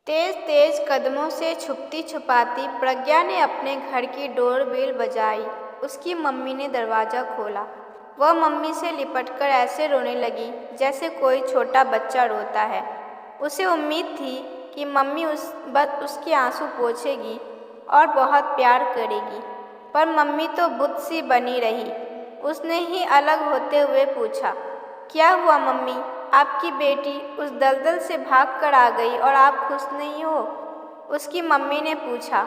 तेज तेज कदमों से छुपती छुपाती प्रज्ञा ने अपने घर की डोरबेल बजाई। उसकी मम्मी ने दरवाज़ा खोला। वह मम्मी से लिपटकर ऐसे रोने लगी जैसे कोई छोटा बच्चा रोता है। उसे उम्मीद थी कि मम्मी बस उसके आंसू पोंछेगी और बहुत प्यार करेगी, पर मम्मी तो बुत सी बनी रही। उसने ही अलग होते हुए पूछा, क्या हुआ मम्मी? आपकी बेटी उस दलदल से भाग कर आ गई और आप खुश नहीं हो? उसकी मम्मी ने पूछा।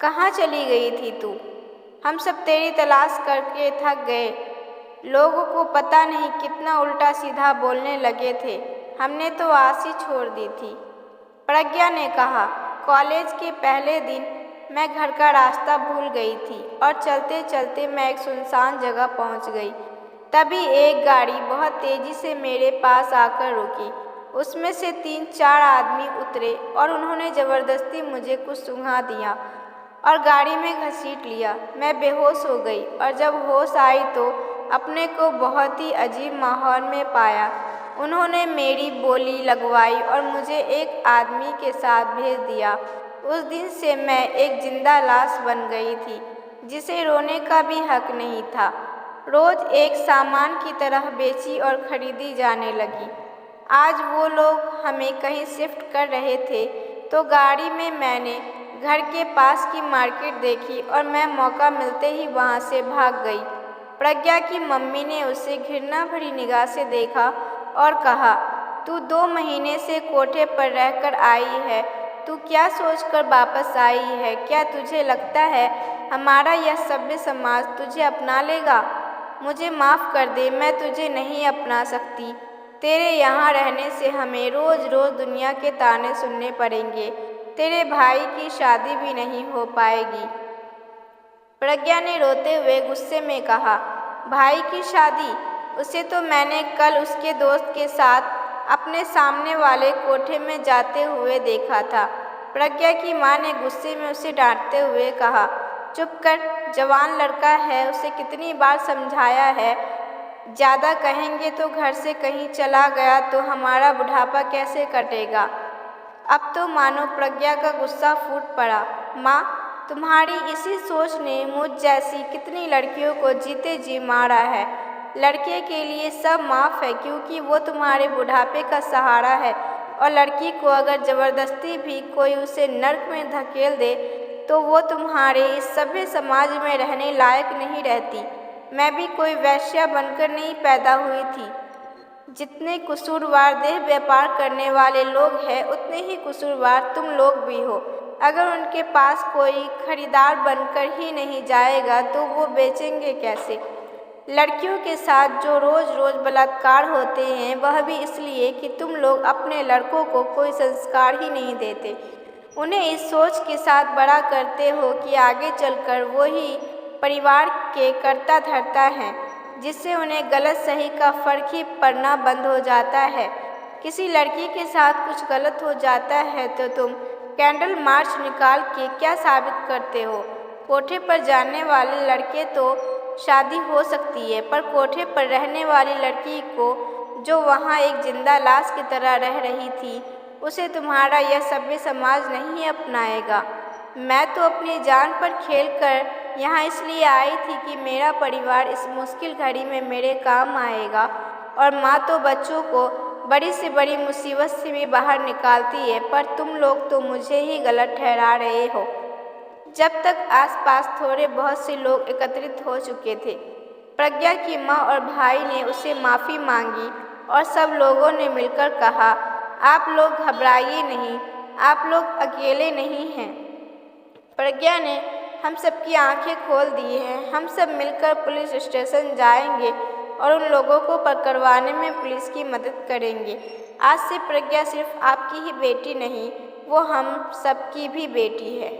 कहाँ चली गई थी तू? हम सब तेरी तलाश करके थक गए। लोगों को पता नहीं कितना उल्टा सीधा बोलने लगे थे। हमने तो आस ही छोड़ दी थी। प्रज्ञा ने कहा। कॉलेज के पहले दिन मैं घर का रास्ता भूल गई थी और चलते चलते मैं एक सुनसान जगह पहुंच गई। तभी एक गाड़ी बहुत तेजी से मेरे पास आकर रुकी। उसमें से 3-4 आदमी उतरे और उन्होंने ज़बरदस्ती मुझे कुछ सूंघा दिया और गाड़ी में घसीट लिया। मैं बेहोश हो गई और जब होश आई तो अपने को बहुत ही अजीब माहौल में पाया। उन्होंने मेरी बोली लगवाई और मुझे एक आदमी के साथ भेज दिया। उस दिन से मैं एक जिंदा लाश बन गई थी, जिसे रोने का भी हक नहीं था। रोज एक सामान की तरह बेची और खरीदी जाने लगी। आज वो लोग हमें कहीं शिफ्ट कर रहे थे तो गाड़ी में मैंने घर के पास की मार्केट देखी और मैं मौका मिलते ही वहाँ से भाग गई। प्रज्ञा की मम्मी ने उसे घृणा भरी निगाह से देखा और कहा, तू 2 महीने से कोठे पर रहकर आई है, तू क्या सोचकर वापस आई है? क्या तुझे लगता है हमारा यह सभ्य समाज तुझे अपना लेगा? मुझे माफ़ कर दे, मैं तुझे नहीं अपना सकती। तेरे यहाँ रहने से हमें रोज़ रोज़ दुनिया के ताने सुनने पड़ेंगे। तेरे भाई की शादी भी नहीं हो पाएगी। प्रज्ञा ने रोते हुए गुस्से में कहा, भाई की शादी? उसे तो मैंने कल उसके दोस्त के साथ अपने सामने वाले कोठे में जाते हुए देखा था। प्रज्ञा की माँ ने गुस्से में उसे डांटते हुए कहा, चुप कर, जवान लड़का है, उसे कितनी बार समझाया है। ज़्यादा कहेंगे तो घर से कहीं चला गया तो हमारा बुढ़ापा कैसे कटेगा? अब तो मानो प्रज्ञा का गुस्सा फूट पड़ा। माँ, तुम्हारी इसी सोच ने मुझ जैसी कितनी लड़कियों को जीते जी मारा है। लड़के के लिए सब माफ़ है क्योंकि वो तुम्हारे बुढ़ापे का सहारा है, और लड़की को अगर ज़बरदस्ती भी कोई उसे नर्क में धकेल दे तो वो तुम्हारे इस सभ्य समाज में रहने लायक नहीं रहती। मैं भी कोई वैश्या बनकर नहीं पैदा हुई थी। जितने कसूरवार देह व्यापार करने वाले लोग हैं, उतने ही कसूरवार तुम लोग भी हो। अगर उनके पास कोई खरीदार बनकर ही नहीं जाएगा तो वो बेचेंगे कैसे? लड़कियों के साथ जो रोज़ रोज़ बलात्कार होते हैं, वह भी इसलिए कि तुम लोग अपने लड़कों को कोई संस्कार ही नहीं देते। उन्हें इस सोच के साथ बड़ा करते हो कि आगे चलकर वो ही परिवार के कर्ता धर्ता हैं, जिससे उन्हें गलत सही का फ़र्क ही पड़ना बंद हो जाता है। किसी लड़की के साथ कुछ गलत हो जाता है तो तुम कैंडल मार्च निकाल के क्या साबित करते हो? कोठे पर जाने वाले लड़के तो शादी हो सकती है, पर कोठे पर रहने वाली लड़की को, जो वहाँ एक जिंदा लाश की तरह रह रही थी, उसे तुम्हारा यह सभ्य समाज नहीं अपनाएगा। मैं तो अपनी जान पर खेलकर यहाँ इसलिए आई थी कि मेरा परिवार इस मुश्किल घड़ी में मेरे काम आएगा, और माँ तो बच्चों को बड़ी से बड़ी मुसीबत से भी बाहर निकालती है, पर तुम लोग तो मुझे ही गलत ठहरा रहे हो। जब तक आसपास थोड़े बहुत से लोग एकत्रित हो चुके थे, प्रज्ञा की माँ और भाई ने उसे माफ़ी मांगी और सब लोगों ने मिलकर कहा, आप लोग घबराइए नहीं, आप लोग अकेले नहीं हैं। प्रज्ञा ने हम सबकी आंखें खोल दी हैं। हम सब मिलकर पुलिस स्टेशन जाएंगे और उन लोगों को पकड़वाने में पुलिस की मदद करेंगे। आज से प्रज्ञा सिर्फ आपकी ही बेटी नहीं, वो हम सबकी भी बेटी है।